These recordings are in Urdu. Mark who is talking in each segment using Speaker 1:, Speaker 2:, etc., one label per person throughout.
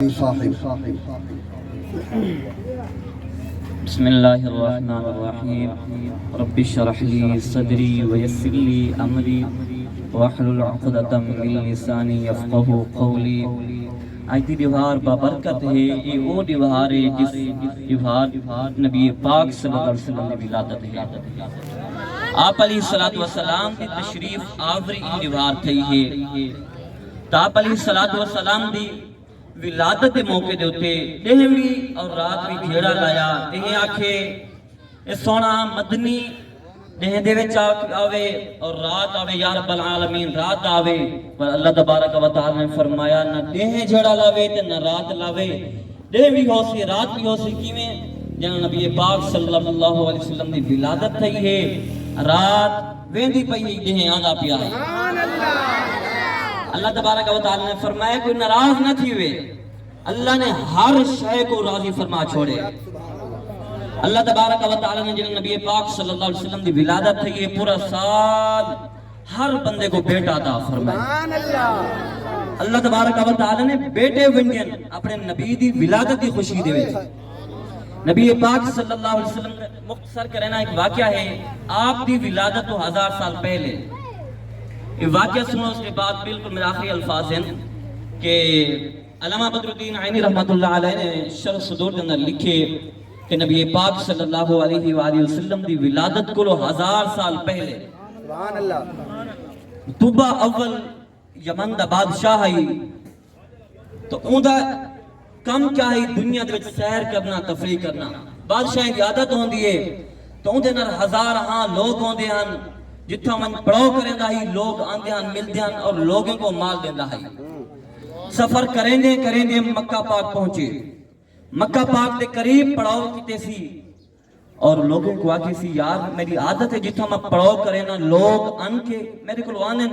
Speaker 1: بسم اللہ الرحمن الرحیم رب اشرح لی صدری ویسر لی امری واحلل عقدۃ من لسانی یفقہوا قولی۔ آج دی دیوار بابرکت ہے، یہ وہ دیوار ہے جس دیوار نبی پاک صلی اللہ علیہ وسلم نے ولادت ہے۔ آپ علیہ السلام دی تشریف آوری این دیوار تھی ہے، تو آپ علیہ السلام دی ولادت دے موقع دے ہوتے دہیں بھی اور رات بھی جھیڑا لایا، دہیں آکھے اے سونا مدنی دہیں دے وچ آوے اور رات آوے، یا رب العالمین رات آوے، پر اللہ تبارک و تعالی نے فرمایا نہ دہیں جھیڑا لاوے تے نہ رات لاوے، دہیں بھی ہو سی رات بھی ہو سی، کیویں جنہاں نبی پاک صلی اللہ علیہ وسلم دی ولادت تھی ہے، رات ویندی پئی دہیں آندا پیا ہے۔ اللہ تبارک و تعالی نے فرمایا کوئی ناراض نہ تھی ہوئے، اللہ نے ہر شے کو راضی فرما چھوڑے۔ اللہ تبارک و تعالی نے جن نبی پاک صلی اللہ علیہ وسلم دی ولادت تھی، یہ پورا سال ہر بندے کو بیٹا عطا فرمایا۔ اللہ تبارک و تعالی نے بیٹے ونڈین اپنے نبی دی ولادت دی خوشی دے وچ۔ نبی پاک صلی اللہ علیہ وسلم نے مختصر کرنا ایک واقعہ ہے، آپ دی ولادت تو 1000 سال پہلے۔ یہ واقعہ سنو، اس کے بعد بالکل میرے آخری الفاظ ہیں کہ علامہ بدر الدین عینی رحمت اللہ علیہ نے شرح صدور کے اندر لکھے کہ نبی پاک صلی اللہ علیہ وآلہ وسلم دی ولادت کو 1000 سال پہلے سبحان اللہ طوبہ اول یمن دا بادشاہ آئی، تو اون دا کم کیا ہے دنیا دے وچ سیر کرنا، تفریح کرنا۔ بادشاہ کی عادت ہوندی ہے تو اون دے نال ہزاراں لوگ ہوندے ہیں، جتھا من پڑاؤ کریں دا ہی لوگ آندے ہیں ملدے ہیں اور لوگوں کو مال دیندہ ہے۔ سفر کریں دے مکہ پاک پہنچے، مکہ پاک دے قریب پڑاؤ کیتے سی اور لوگوں کو آگے سی یار میری عادت ہے جتھا میں پڑاؤ کریں نا لوگ ان کے میرے کو آنے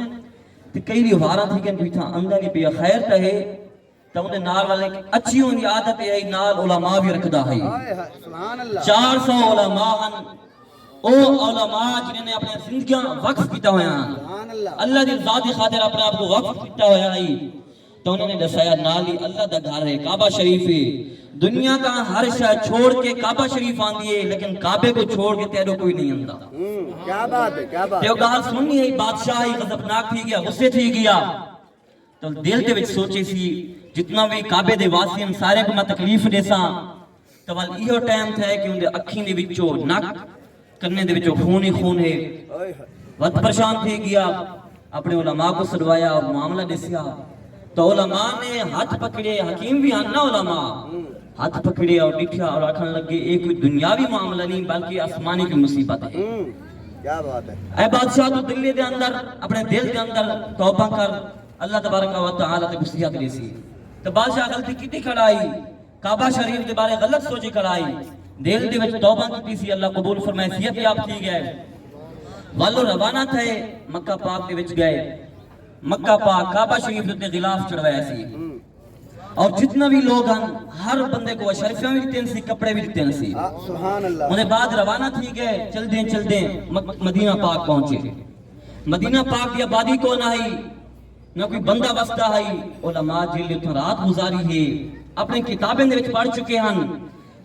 Speaker 1: تے کئی دیواراں تھی کہ جتھا اندہ نہیں پیا خیر تہے تو انہیں نال والے اچھی ہوں یہ عادت ہے نال علماء بھی رکھدا ہے۔ 400 علماء او علماء جنہیں نے اپنے زندگیاں وقف کیتا ہویا ہیں، اللہ دی ذاتی خاطر اپنے آپ کو وقف کیتا ہویا ہے، تو انہوں نے دسایا نالی اللہ دا گھر ہے، کعبہ شریف ہے، دنیا کا ہر شے چھوڑ کے کعبہ شریف آندی ہے لیکن کعبے کو چھوڑ کے تیرو کوئی نہیں آندا۔ کیا بات ہے، کیا بات ہے۔ تو گال سننی ہے بادشاہ ہی غضبناک تھی گیا، غصے تھی گیا، تو دل دے وچ سوچے سی جتنا بھی کعبے دے واسین سارے کو میں تکلیف دے ساں، تو وال ایہو ٹائم تھا کہ ان دے اکھیں دے وچوں نک کرنے دے وچوں خون ہی خون ہے، وقت پریشان تھی گیا، اپنے علماء کو سدوایا اور معاملہ دسیا، تو علماء نے ہاتھ پکڑے، حکیم بھی ہن نا علماء، ہاتھ پکڑے اور لکھیا اور آکھن لگے ایک کوئی دنیاوی معاملہ نہیں بلکہ آسمانی کی مصیبت ہے۔ کیا بات ہے۔ اے بادشاہ تو دل دے اندر اپنے دل دے اندر توبہ کر، اللہ تبارک و تعالی تے نصیحت دے سی۔ تو بادشاہ غلطی کیتی کھڑائی، کعبہ شریف دے بارے غلط سوچی کھڑائی، دل دے وچ توبہ کیتی سی، اللہ قبول فرمائے، صحت یاب تھی گئے، والو روانہ تھے مکہ پاک دے وچ گئے۔ مکہ پاک کعبہ شریف تے غلاف چڑھوایا سی اور جتنا بھی لوگ ہیں ہر بندے کو اشرفیاں بھی دیتے ہیں سی، کپڑے بھی دیتے ہیں سی۔ انہیں بعد روانہ تھی گئے، چل دیں مدینہ پاک پہنچے۔ مدینہ پاک کی آبادی کو نہ ہی نہ کوئی بندہ بستا ہے، علماء جیل اتنا رات گزاری ہے، اپنے کتابیں دے وچ پڑھ چکے ہیں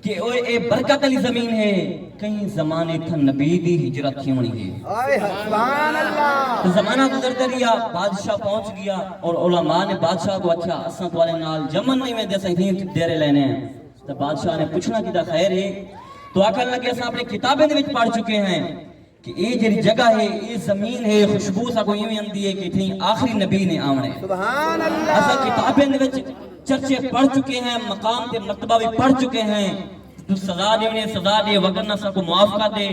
Speaker 1: کہ اے برکت علی زمین ہے، کئی زمانے تھا نبی دی ہجرت تھی ہونی ہے۔ سبحان اللہ۔ زمانہ گزرتا رہیا، بادشاہ پہنچ گیا اور علماء نے بادشاہ کو اچھا اساں تواڈے نال جمن نہیں میں دے سکتے ڈیرے لینے ہیں، تو بادشاہ نے پوچھنا کیتا خیر ہے، تو آکھن لگے اساں اپنے کتابیں دے وچ پڑھ چکے ہیں کہ اے جڑی جگہ ہے اے زمین ہے، خوشبو سا کوئی ایویں اندی ہے کہ تھی آخری نبی نے آونے۔ سبحان اللہ۔ اساں کتابیں دے وچ چرچے پڑھ چکے ہیں، مقام تے مرتبہ بھی پڑھ چکے ہیں، تو سزا دے انہیں سزا دے وگرنہ سا کو معاف کر دے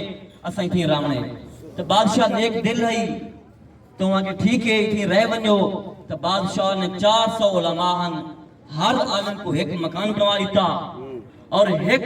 Speaker 1: اساں تھی راونے۔ تو بادشاہ نیک دل ہے تو وہاں کہ ٹھیک ہے تھی رہ ونجو، تو بادشاہ نے 400 علماء ہر عالم کو ایک مکان بنوا دیتا اور ایک